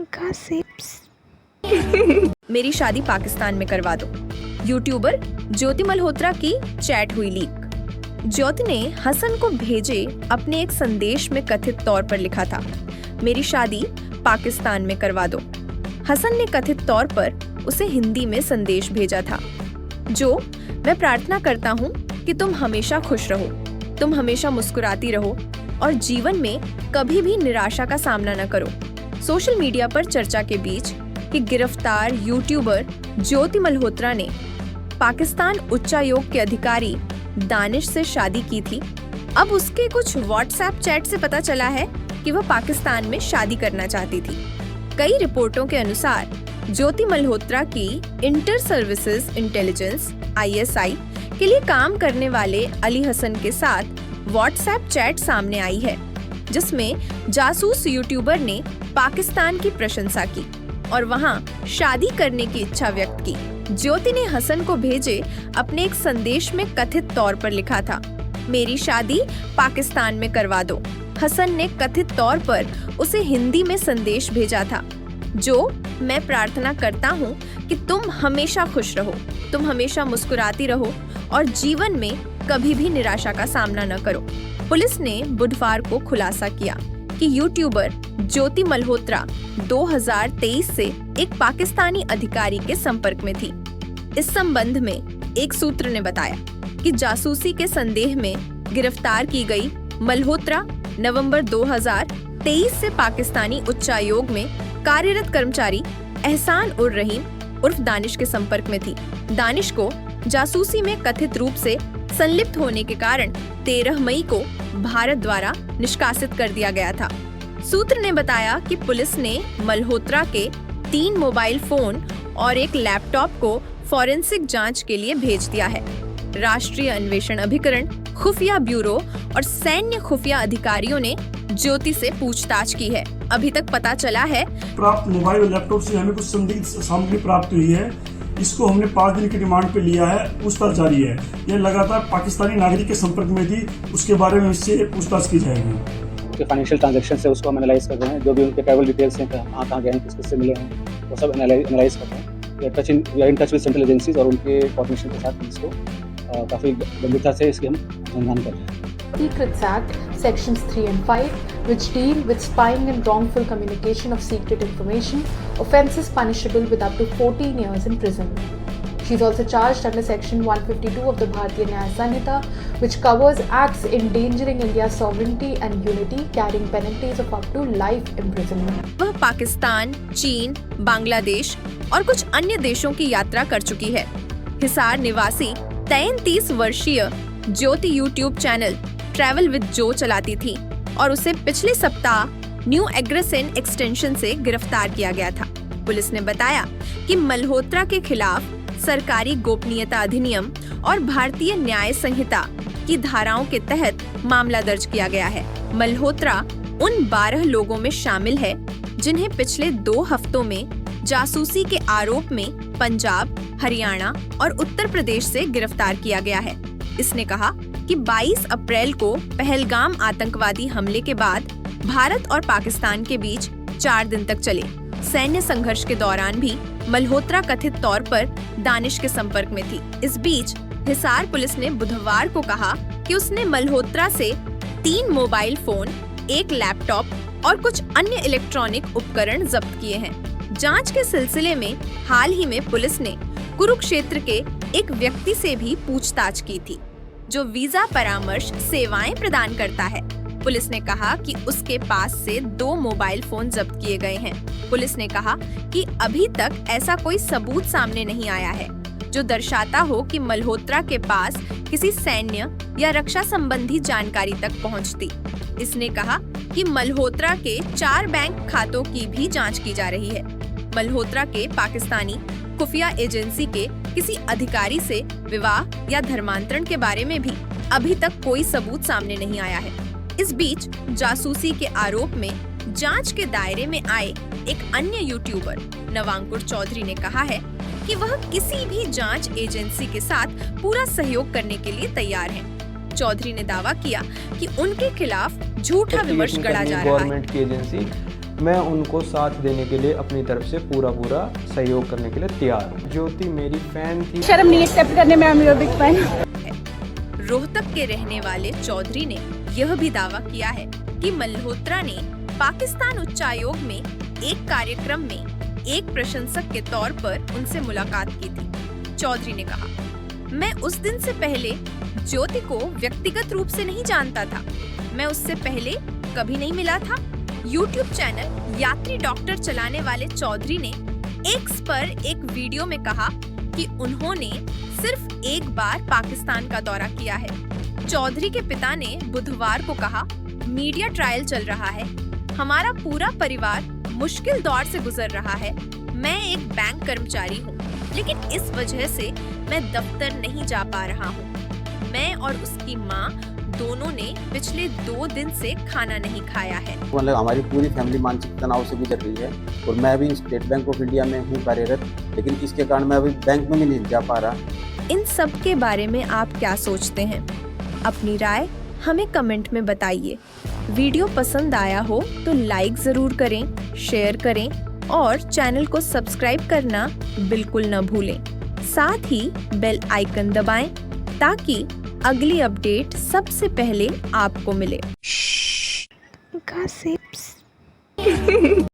Gossips. मेरी शादी पाकिस्तान में करवा दो। यूट्यूबर ज्योति मल्होत्रा की चैट हुई लीक। ज्योति ने हसन को भेजे अपने एक संदेश में कथित तौर पर लिखा था, मेरी शादी पाकिस्तान में करवा दो। हसन ने कथित तौर पर उसे हिंदी में संदेश भेजा था, जो मैं प्रार्थना करता हूँ कि तुम हमेशा खुश रहो, तुम हमेशा मुस्कुराती रहो और जीवन में कभी भी निराशा का सामना न करो। सोशल मीडिया पर चर्चा के बीच कि गिरफ्तार यूट्यूबर ज्योति मल्होत्रा ने पाकिस्तान उच्चायोग के अधिकारी दानिश से शादी की थी। अब उसके कुछ व्हाट्सएप चैट से पता चला है कि वह पाकिस्तान में शादी करना चाहती थी। कई रिपोर्टों के अनुसार ज्योति मल्होत्रा की इंटर सर्विसेज इंटेलिजेंस (ISI) के लिए काम करने वाले अली हसन के साथ व्हाट्सएप चैट सामने आई है, जिसमें जासूस यूट्यूबर ने पाकिस्तान की प्रशंसा की और वहां शादी करने की इच्छा व्यक्त की। ज्योति ने हसन को भेजे अपने एक संदेश में कथित तौर पर लिखा था, मेरी शादी पाकिस्तान में करवा दो। हसन ने कथित तौर पर उसे हिंदी में संदेश भेजा था, जो मैं प्रार्थना करता हूँ कि तुम हमेशा खुश रहो, तुम हमेशा मुस्कुराती रहो और जीवन में कभी भी निराशा का सामना न करो। पुलिस ने बुधवार को खुलासा किया कि यूट्यूबर ज्योति मल्होत्रा 2023 से एक पाकिस्तानी अधिकारी के संपर्क में थी। इस संबंध में एक सूत्र ने बताया कि जासूसी के संदेह में गिरफ्तार की गई मल्होत्रा नवंबर 2023 से पाकिस्तानी उच्चायोग में कार्यरत कर्मचारी एहसान उर रहीम उर्फ दानिश के संपर्क में थी। दानिश को जासूसी में कथित रूप से संलिप्त होने के कारण 13 मई को भारत द्वारा निष्कासित कर दिया गया था। सूत्र ने बताया कि पुलिस ने मल्होत्रा के 3 मोबाइल फोन और एक लैपटॉप को फॉरेंसिक जांच के लिए भेज दिया है। राष्ट्रीय अन्वेषण अभिकरण, खुफिया ब्यूरो और सैन्य खुफिया अधिकारियों ने ज्योति से पूछताछ की है। अभी तक पता चला है प्राप्त मोबाइल और लैपटॉप से हमें कुछ संदिग्ध सामग्री प्राप्त हुई है। इसको हमने 5 दिन की रिमांड पे लिया है, पूछताछ जारी है। यह लगातार पाकिस्तानी नागरिक के संपर्क में थी, उसके बारे में इससे पूछताछ की जाएगी। उनके फाइनेंशियल ट्रांजैक्शन है उसको हम एनालाइज कर रहे हैं, जो भी उनके ट्रैवल डिटेल्स हैं, कहाँ गए हैं, किस से मिले हैं, वो सब एनालाइज कर रहे हैं। We are in touch with central agencies और उनके कोऑर्डिनेशन के साथ इसको काफ़ी गंभीरता से इसकी हम अनुसंधान कर रहे हैं। Secrets Act, Sections 3 and 5, which deal with spying and wrongful communication of secret information, offences punishable with up to 14 years in prison. She is also charged under Section 152 of the Bharatiya Nyaya Sanhita, which covers acts endangering India's sovereignty and unity, carrying penalties of up to life imprisonment. वह पाकिस्तान, चीन, बांग्लादेश और कुछ अन्य देशों की यात्रा कर चुकी है। हिसार निवासी 33 वर्षीय ज्योति यूट्यूब चैनल ट्रैवल विद जो चलाती थी और उसे पिछले सप्ताह न्यू एग्रेसन एक्सटेंशन से गिरफ्तार किया गया था। पुलिस ने बताया कि मल्होत्रा के खिलाफ सरकारी गोपनीयता अधिनियम और भारतीय न्याय संहिता की धाराओं के तहत मामला दर्ज किया गया है। मल्होत्रा उन 12 लोगों में शामिल है जिन्हें पिछले 2 हफ्तों में जासूसी के आरोप में पंजाब, हरियाणा और उत्तर प्रदेश से गिरफ्तार किया गया है। इसने कहा कि 22 अप्रैल को पहलगाम आतंकवादी हमले के बाद भारत और पाकिस्तान के बीच 4 दिन तक चले सैन्य संघर्ष के दौरान भी मल्होत्रा कथित तौर पर दानिश के संपर्क में थी। इस बीच हिसार पुलिस ने बुधवार को कहा कि उसने मल्होत्रा से 3 मोबाइल फोन, एक लैपटॉप और कुछ अन्य इलेक्ट्रॉनिक उपकरण जब्त किए हैं। जांच के सिलसिले में हाल ही में पुलिस ने कुरुक्षेत्र के एक व्यक्ति से भी पूछताछ की थी, जो वीजा परामर्श सेवाएं प्रदान करता है। पुलिस ने कहा कि उसके पास से 2 मोबाइल फोन जब्त किए गए हैं। पुलिस ने कहा कि अभी तक ऐसा कोई सबूत सामने नहीं आया है जो दर्शाता हो कि मल्होत्रा के पास किसी सैन्य या रक्षा संबंधी जानकारी तक पहुंचती। इसने कहा कि मल्होत्रा के 4 बैंक खातों की भी जांच की जा रही है। मल्होत्रा के पाकिस्तानी खुफिया एजेंसी के किसी अधिकारी से विवाह या धर्मांतरण के बारे में भी अभी तक कोई सबूत सामने नहीं आया है। इस बीच जासूसी के आरोप में जांच के दायरे में आए एक अन्य यूट्यूबर नवांकुर चौधरी ने कहा है कि वह किसी भी जांच एजेंसी के साथ पूरा सहयोग करने के लिए तैयार हैं। चौधरी ने दावा किया कि उनके खिलाफ झूठा विमर्श गढ़ा जा रहा है। गवर्नमेंट की एजेंसी मैं उनको साथ देने के लिए अपनी तरफ से पूरा सहयोग करने के लिए तैयार हूँ। ज्योति मेरी फैन थी। शर्म नहीं एक्सेप्ट करने में, I am your big fan. Rohtak के रहने वाले चौधरी ने यह भी दावा किया है कि मल्होत्रा ने पाकिस्तान उच्चायोग में एक कार्यक्रम में एक प्रशंसक के तौर पर उनसे मुलाकात की थी। चौधरी ने कहा, मैं उस दिन से पहले ज्योति को व्यक्तिगत रूप से नहीं जानता था। मैं उससे पहले कभी नहीं मिला था। YouTube चैनल यात्री डॉक्टर चलाने वाले चौधरी ने एक्स पर एक वीडियो में कहा कि उन्होंने सिर्फ एक बार पाकिस्तान का दौरा किया है। चौधरी के पिता ने बुधवार को कहा, मीडिया ट्रायल चल रहा है, हमारा पूरा परिवार मुश्किल दौर से गुजर रहा है। मैं एक बैंक कर्मचारी हूँ, लेकिन इस वजह से मैं दफ्तर नहीं जा पा रहा हूँ। मैं और उसकी माँ दोनों ने पिछले 2 दिन से खाना नहीं खाया है। मतलब हमारी पूरी फैमिली मानसिक तनाव से गुजर रही है और मैं भी स्टेट बैंक ऑफ इंडिया में हूँ कार्यरत, लेकिन इसके कारण मैं अभी बैंक में भी नहीं जा पा रहा। इन सब के बारे में आप क्या सोचते हैं? अपनी राय हमें कमेंट में बताइए। वीडियो पसंद आया हो तो लाइक जरूर करें, शेयर करें और चैनल को सब्सक्राइब करना बिल्कुल न भूलें। साथ ही बेल आइकन दबाएं ताकि अगली अपडेट सबसे पहले आपको मिले।